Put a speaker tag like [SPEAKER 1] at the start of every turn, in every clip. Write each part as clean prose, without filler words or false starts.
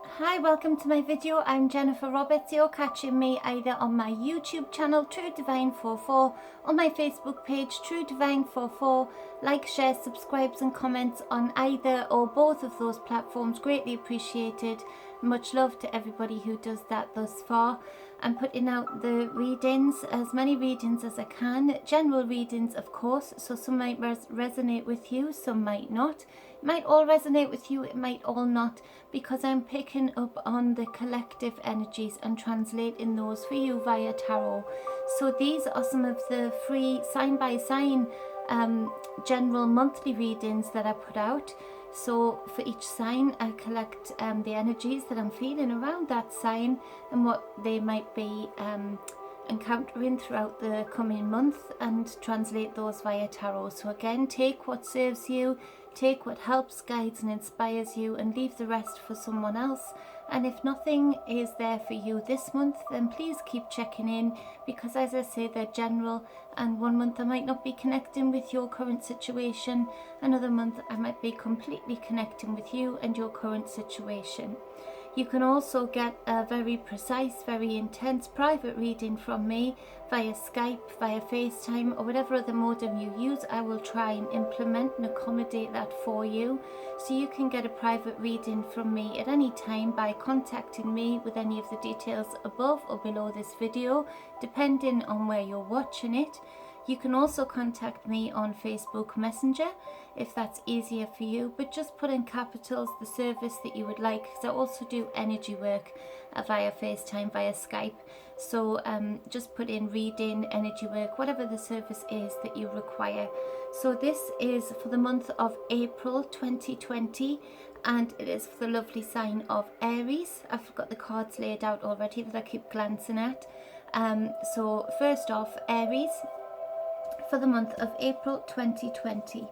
[SPEAKER 1] Hi, welcome to my video. I'm Jennifer Roberts. You're catching me either on my YouTube channel, True Divine 44, or my Facebook page, True Divine 44. Like, share, subscribes and comments on either or both of those platforms. Greatly appreciated. Much love to everybody who does that thus far. I'm putting out the readings, as many readings as I can. General readings, of course, so some might resonate with you, some might not. It might all resonate with you, it might all not, because I'm picking up on the collective energies and translating those for you via tarot. So these are some of the free sign by sign general monthly readings that I put out. So for each sign I collect the energies that I'm feeling around that sign and what they might be encountering throughout the coming month, and translate those via tarot. So again, take what serves you, take what helps, guides and inspires you, and leave the rest for someone else. And if nothing is there for you this month, then please keep checking in, because as I say, they're general, and one month I might not be connecting with your current situation, another month I might be completely connecting with you and your current situation. You can also get a very precise, very intense private reading from me via Skype, via FaceTime, or whatever other modem you use. I will try and implement and accommodate that for you. So you can get a private reading from me at any time by contacting me with any of the details above or below this video, depending on where you're watching it. You can also contact me on Facebook Messenger if that's easier for you, but just put in capitals the service that you would like, because I also do energy work via FaceTime, via Skype. So just put in reading, energy work, whatever the service is that you require. So this is for the month of April 2020, and it is for the lovely sign of Aries. I've got the cards laid out already that I keep glancing at. So first off, Aries, for the month of April 2020.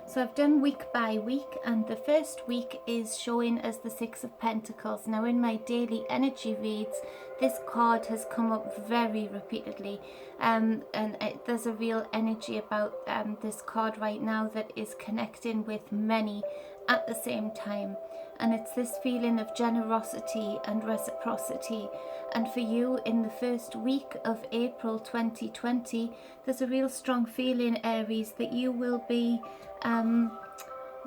[SPEAKER 1] So I've done week by week, and the first week is showing as the Six of Pentacles. Now in my daily energy reads, this card has come up very repeatedly, and there's a real energy about this card right now that is connecting with many at the same time. And it's this feeling of generosity and reciprocity. And for you, in the first week of April 2020, there's a real strong feeling, Aries, that you will be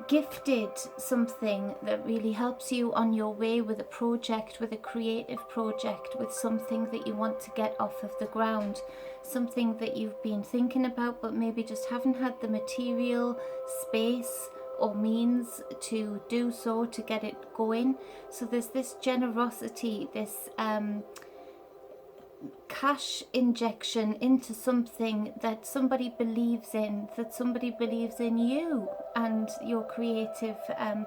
[SPEAKER 1] gifted something that really helps you on your way with a project, with a creative project, with something that you want to get off of the ground, something that you've been thinking about but maybe just haven't had the material space or means to do so, to get it going. So there's this generosity, this cash injection into something that somebody believes in, that somebody believes in you and your creative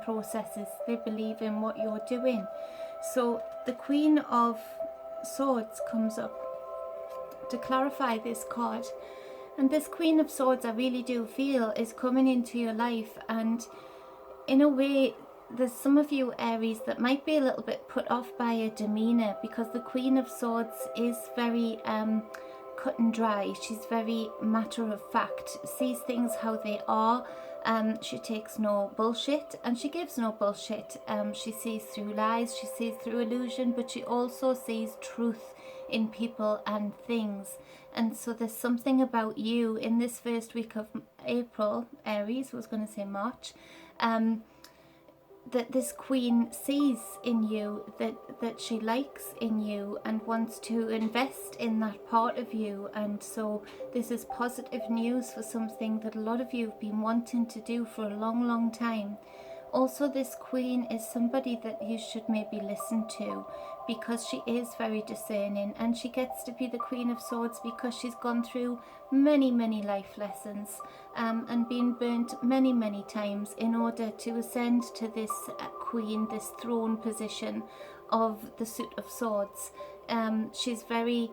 [SPEAKER 1] processes. They believe in what you're doing. So the Queen of Swords comes up to clarify this card. And this Queen of Swords, I really do feel, is coming into your life, and in a way there's some of you, Aries, that might be a little bit put off by her demeanour, because the Queen of Swords is very cut and dry. She's very matter of fact, sees things how they are. She takes no bullshit and she gives no bullshit. She sees through lies, she sees through illusion, but she also sees truth in people and things. And so there's something about you in this first week of April, Aries, I was going to say March, that this queen sees in you, that she likes in you and wants to invest in that part of you. And so this is positive news for something that a lot of you have been wanting to do for a long time. Also, this queen is somebody that you should maybe listen to, because she is very discerning, and she gets to be the Queen of Swords because she's gone through many life lessons and been burnt many times in order to ascend to this queen, this throne position of the suit of swords. She's very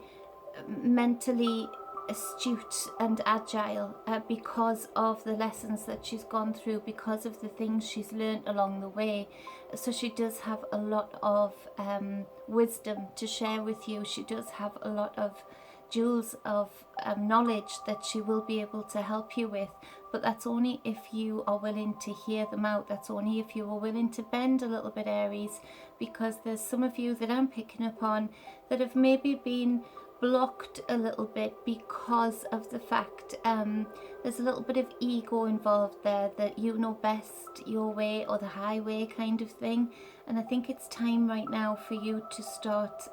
[SPEAKER 1] mentally astute and agile because of the lessons that she's gone through, because of the things she's learned along the way. So she does have a lot of wisdom to share with you. She does have a lot of jewels of knowledge that she will be able to help you with, but that's only if you are willing to hear them out. That's only if you are willing to bend a little bit, Aries, because there's some of you that I'm picking up on that have maybe been blocked a little bit because of the fact there's a little bit of ego involved there, that you know best your way or the highway kind of thing. And I think it's time right now for you to start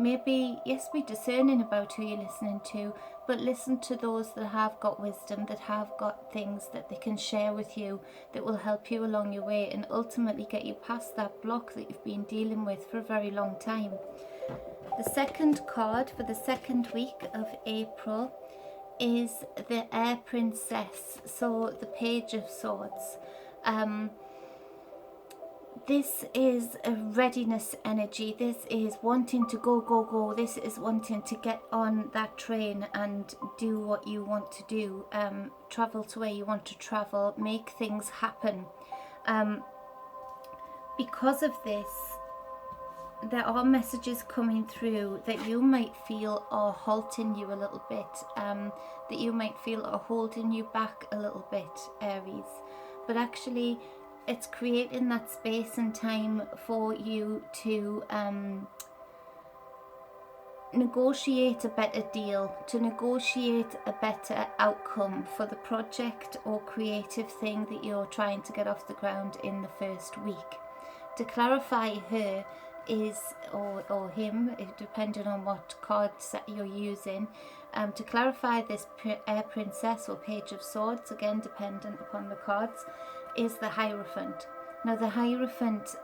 [SPEAKER 1] maybe, yes, be discerning about who you're listening to, but listen to those that have got wisdom, that have got things that they can share with you that will help you along your way and ultimately get you past that block that you've been dealing with for a very long time. The second card for the second week of April is the Air Princess, so the Page of Swords. This is a readiness energy. This is wanting to go, go, go. This is wanting to get on that train and do what you want to do. Travel to where you want to travel. Make things happen. Because of this, there are messages coming through that you might feel are halting you a little bit. That you might feel are holding you back a little bit, Aries. But actually, it's creating that space and time for you to negotiate a better deal, to negotiate a better outcome for the project or creative thing that you're trying to get off the ground in the first week. To clarify, her is, or him, depending on what card set you're using, to clarify this Air Princess or Page of Swords, again dependent upon the cards, is the Hierophant. Now the Hierophant,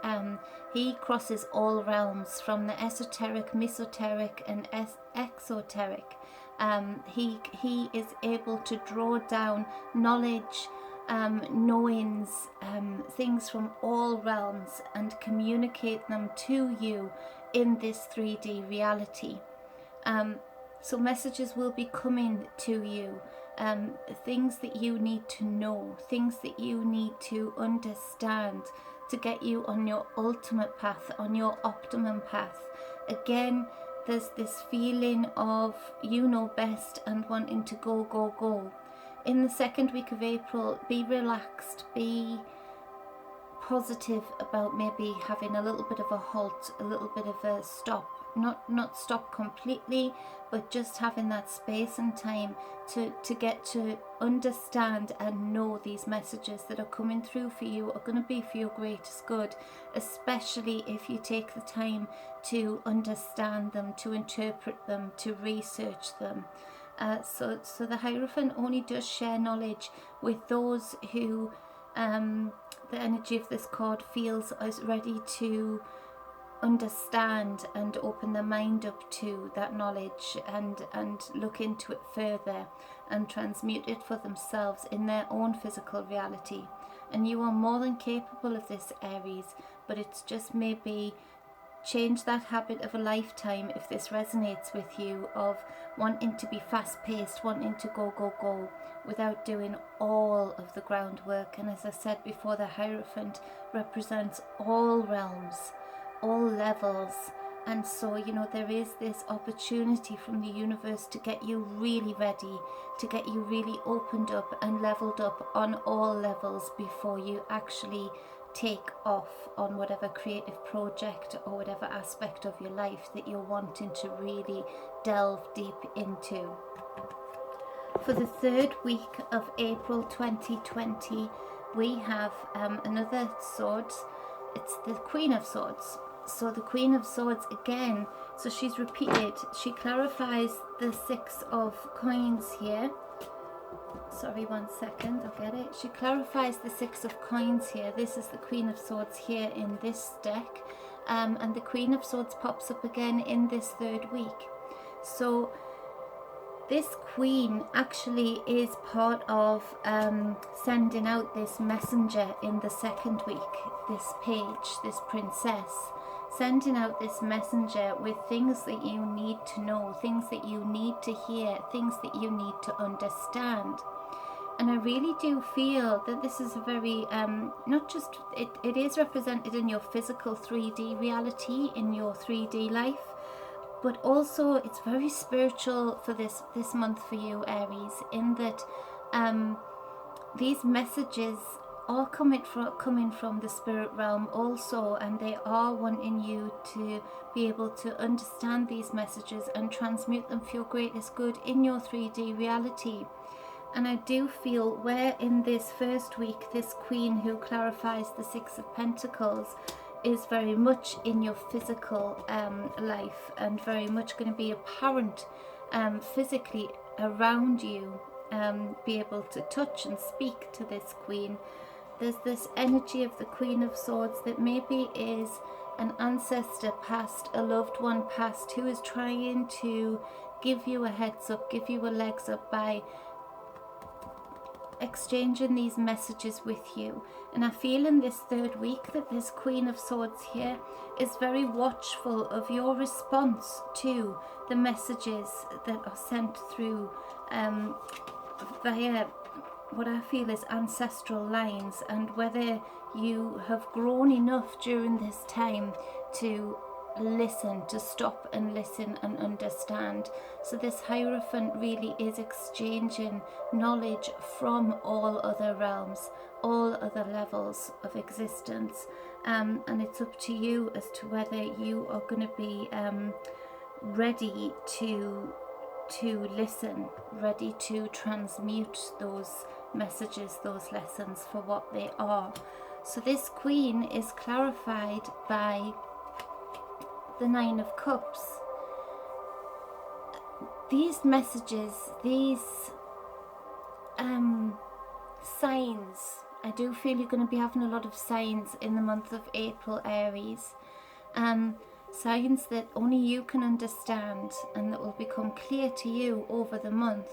[SPEAKER 1] he crosses all realms, from the esoteric, mesoteric and exoteric. He is able to draw down knowledge, knowings, things from all realms and communicate them to you in this 3D reality. So messages will be coming to you, things that you need to know, things that you need to understand to get you on your ultimate path, on your optimum path. Again, there's this feeling of you know best and wanting to go, go, go. In the second week of April, be relaxed, be positive about maybe having a little bit of a halt, a little bit of a stop. Not stop completely, but just having that space and time to get to understand and know these messages that are coming through for you are going to be for your greatest good, especially if you take the time to understand them, to interpret them, to research them. So the Hierophant only does share knowledge with those who the energy of this card feels is ready to understand and open their mind up to that knowledge and look into it further and transmute it for themselves in their own physical reality. And you are more than capable of this, Aries, but it's just maybe change that habit of a lifetime, if this resonates with you, of wanting to be fast-paced, wanting to go, go, go, without doing all of the groundwork. And as I said before, the Hierophant represents all realms, all levels, and so, you know, there is this opportunity from the universe to get you really ready, to get you really opened up and leveled up on all levels before you actually take off on whatever creative project or whatever aspect of your life that you're wanting to really delve deep into. For the third week of April 2020, we have another sword. It's the Queen of Swords. So the Queen of Swords again, so she's repeated, she clarifies the 6 of coins here. Sorry, 1 second, I'll get it. She clarifies the 6 of coins here. This is the Queen of Swords here in this deck. And the Queen of Swords pops up again in this third week. So this Queen actually is part of sending out this messenger in the second week. This page, this princess, sending out this messenger with things that you need to know, things that you need to hear, things that you need to understand. And I really do feel that this is a very, not just, it is represented in your physical 3D reality, in your 3D life, but also it's very spiritual for this month for you, Aries, in that these messages are coming from the spirit realm also, and they are wanting you to be able to understand these messages and transmute them for your greatest good in your 3D reality. And I do feel where in this first week, this Queen who clarifies the Six of Pentacles is very much in your physical life, and very much going to be apparent physically around you, be able to touch and speak to this Queen. There's this energy of the Queen of Swords that maybe is an ancestor past, a loved one past, who is trying to give you a heads up, give you a legs up by exchanging these messages with you. And I feel in this third week that this Queen of Swords here is very watchful of your response to the messages that are sent through via what I feel is ancestral lines, and whether you have grown enough during this time to listen, to stop and listen and understand. So this Hierophant really is exchanging knowledge from all other realms, all other levels of existence, and it's up to you as to whether you are going to be ready to listen, ready to transmute those messages, those lessons for what they are. So this Queen is clarified by the Nine of Cups. These messages, these signs, I do feel you're going to be having a lot of signs in the month of April, Aries. Signs that only you can understand and that will become clear to you over the month.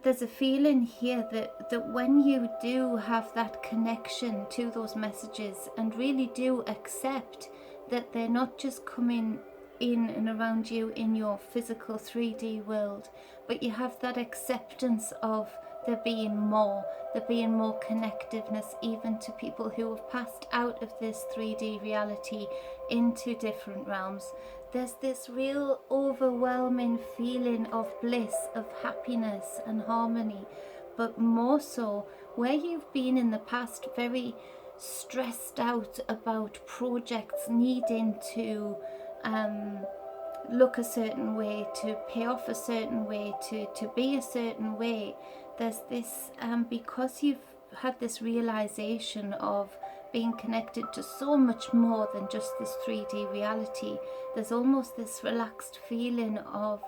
[SPEAKER 1] There's a feeling here that when you do have that connection to those messages and really do accept that they're not just coming in and around you in your physical 3D world, but you have that acceptance of there being more connectiveness even to people who have passed out of this 3D reality into different realms. There's this real overwhelming feeling of bliss, of happiness and harmony, but more so where you've been in the past very stressed out about projects needing to look a certain way, to pay off a certain way, to be a certain way. There's this, because you've had this realization of being connected to so much more than just this 3D reality, there's almost this relaxed feeling of,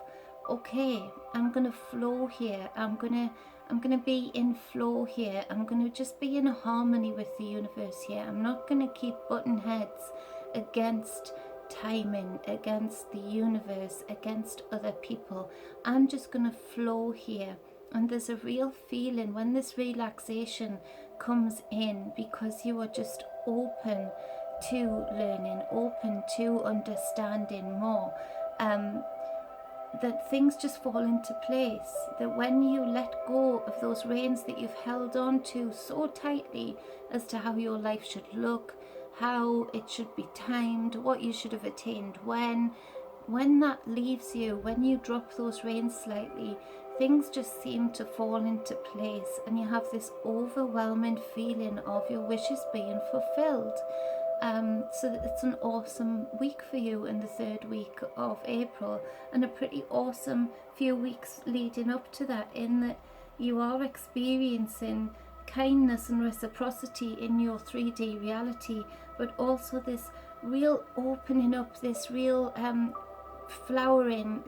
[SPEAKER 1] okay, I'm gonna flow here, I'm gonna be in flow here, I'm gonna just be in harmony with the universe here. I'm not gonna keep butting heads against timing, against the universe, against other people. I'm just gonna flow here. And there's a real feeling when this relaxation comes in, because you are just open to learning, open to understanding more, that things just fall into place. That when you let go of those reins that you've held on to so tightly as to how your life should look, how it should be timed, what you should have attained when that leaves you, when you drop those reins slightly, things just seem to fall into place, and you have this overwhelming feeling of your wishes being fulfilled. So it's an awesome week for you in the third week of April, and a pretty awesome few weeks leading up to that, in that you are experiencing kindness and reciprocity in your 3D reality, but also this real opening up, this real flowering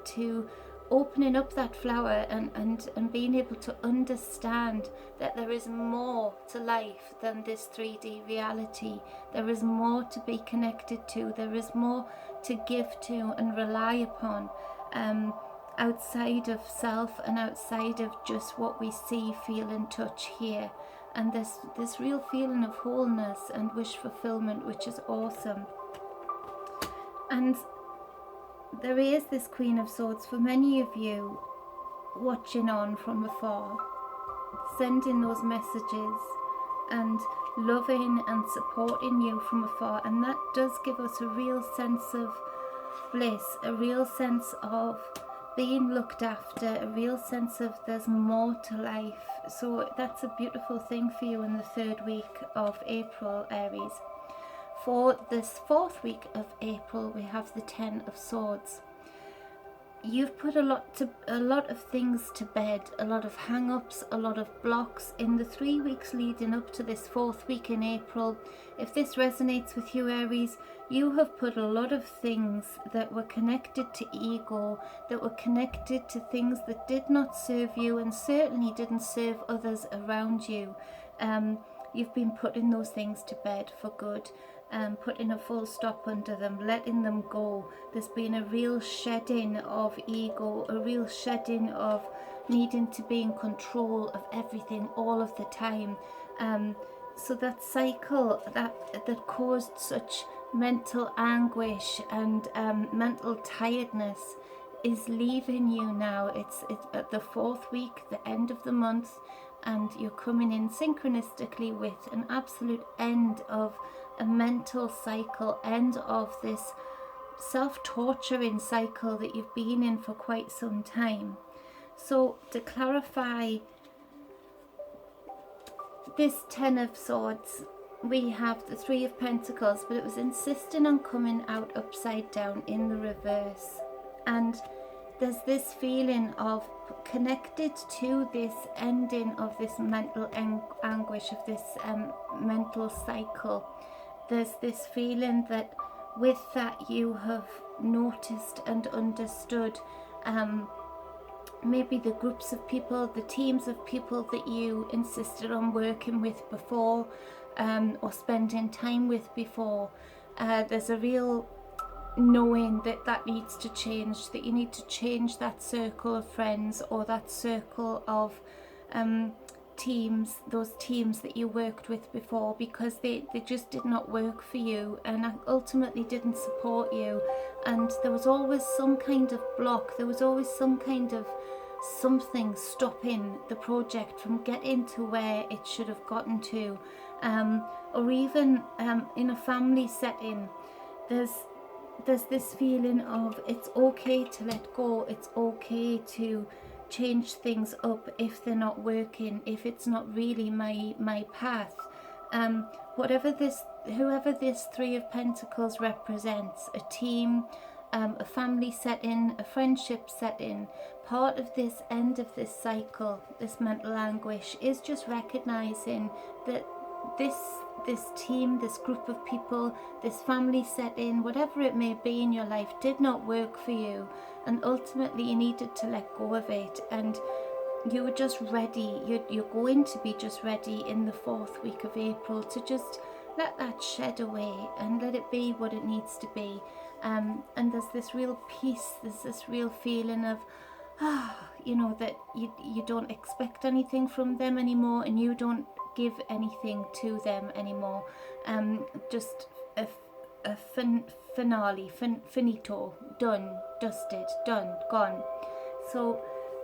[SPEAKER 1] to opening up that flower and being able to understand that there is more to life than this 3D reality. There is more to be connected to. There is more to give to and rely upon, outside of self and outside of just what we see, feel and touch here. And this real feeling of wholeness and wish fulfillment, which is awesome. And there is this Queen of Swords for many of you watching on from afar, sending those messages and loving and supporting you from afar. And that does give us a real sense of bliss, a real sense of being looked after, a real sense of there's more to life. So that's a beautiful thing for you in the 3rd week of April, Aries. For this 4th week of April, we have the 10 of Swords. You've put a lot of things to bed, a lot of hang-ups, a lot of blocks in the 3 weeks leading up to this 4th week in April. If this resonates with you, Aries, you have put a lot of things that were connected to ego, that were connected to things that did not serve you and certainly didn't serve others around you. You've been putting those things to bed for good. Putting a full stop under them, letting them go. There's been a real shedding of ego, a real shedding of needing to be in control of everything all of the time. So that cycle that caused such mental anguish and mental tiredness is leaving you now. It's at the 4th week, the end of the month, and you're coming in synchronistically with an absolute end of a mental cycle, end of this self-torturing cycle that you've been in for quite some time. So to clarify this 10 of Swords, we have the 3 of Pentacles, but it was insisting on coming out upside down in the reverse. And there's this feeling of connected to this ending of this mental anguish, of this mental cycle. There's this feeling that with that you have noticed and understood maybe the groups of people, the teams of people that you insisted on working with before or spending time with before. There's a real knowing that needs to change, that you need to change that circle of friends or that circle of teams, those teams that you worked with before, because they just did not work for you and ultimately didn't support you. And there was always some kind of block, there was always some kind of something stopping the project from getting to where it should have gotten to. Or even in a family setting, there's this feeling of it's okay to let go, it's okay to change things up if they're not working, if it's not really my path. Whoever this 3 of Pentacles represents, a team, a family setting, a friendship setting, part of this end of this cycle, this mental anguish, is just recognizing that this team, this group of people, this family setting, whatever it may be in your life, did not work for you, and ultimately you needed to let go of it. And you were just ready, you're going to be just ready in the 4th week of April to just let that shed away and let it be what it needs to be. And there's this real peace, there's this real feeling of you know, that you don't expect anything from them anymore, and you don't give anything to them anymore. Just a finale, finito, done, dusted, done, gone. So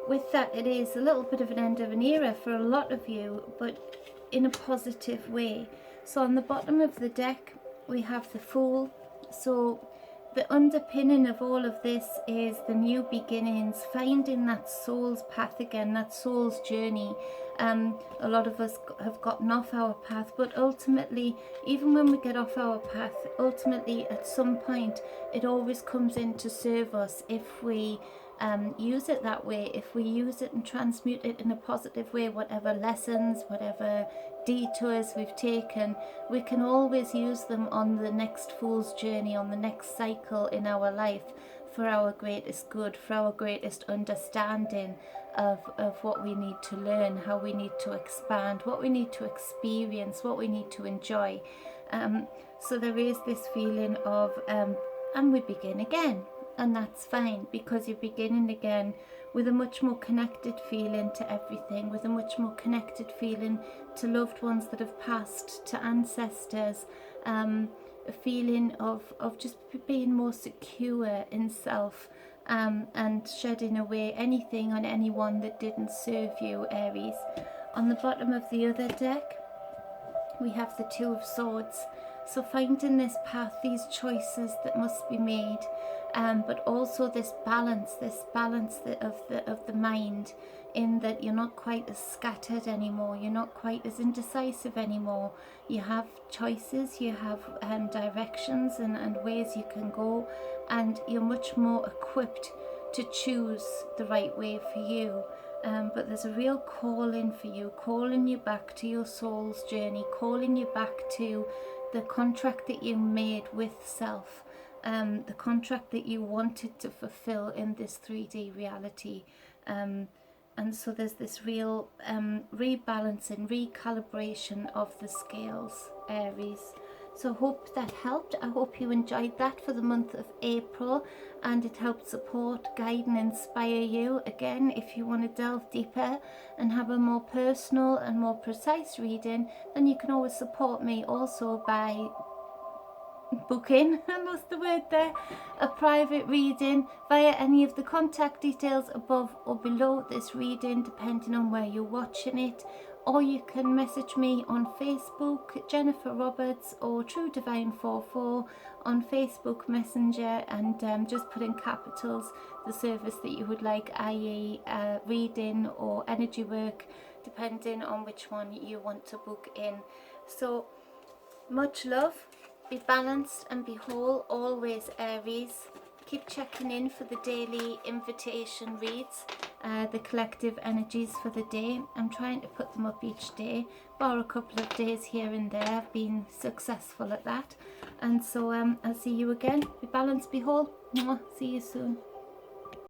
[SPEAKER 1] with that, it is a little bit of an end of an era for a lot of you, but in a positive way. So on the bottom of the deck we have the Fool. So the underpinning of all of this is the new beginnings, finding that soul's path again, that soul's journey. A lot of us have gotten off our path, but ultimately, even when we get off our path, ultimately at some point it always comes in to serve us if we use it that way, if we use it and transmute it in a positive way. Whatever lessons, whatever detours we've taken, we can always use them on the next Fool's journey, on the next cycle in our life, for our greatest good, for our greatest understanding of what we need to learn, how we need to expand, what we need to experience, what we need to enjoy. So there is this feeling of and we begin again. And that's fine, because you're beginning again with a much more connected feeling to everything, with a much more connected feeling to loved ones that have passed, to ancestors, a feeling of just being more secure in self, and shedding away anything on anyone that didn't serve you, Aries. On the bottom of the other deck we have the 2 of Swords. So finding this path, these choices that must be made, but also this balance of the mind, in that you're not quite as scattered anymore, you're not quite as indecisive anymore. You have choices, you have directions and ways you can go, and you're much more equipped to choose the right way for you. But there's a real calling for you, calling you back to your soul's journey, calling you back to the contract that you made with self, the contract that you wanted to fulfill in this 3D reality. And so there's this real rebalancing, recalibration of the scales, Aries. So I hope that helped. I hope you enjoyed that for the month of April, and it helped support, guide and inspire you. Again, if you want to delve deeper and have a more personal and more precise reading, then you can always support me also by booking, I lost the word there, a private reading via any of the contact details above or below this reading, depending on where you're watching it. Or you can message me on Facebook, Jennifer Roberts, or True Divine 44 on Facebook Messenger, and just put in capitals the service that you would like, i.e. reading or energy work, depending on which one you want to book in. So much love. Be balanced and be whole always, Aries. Keep checking in for the daily invitation reads, the collective energies for the day. I'm trying to put them up each day, bar a couple of days here and there. I've been successful at that. And so I'll see you again. Be balanced, be whole. Mwah. See you soon.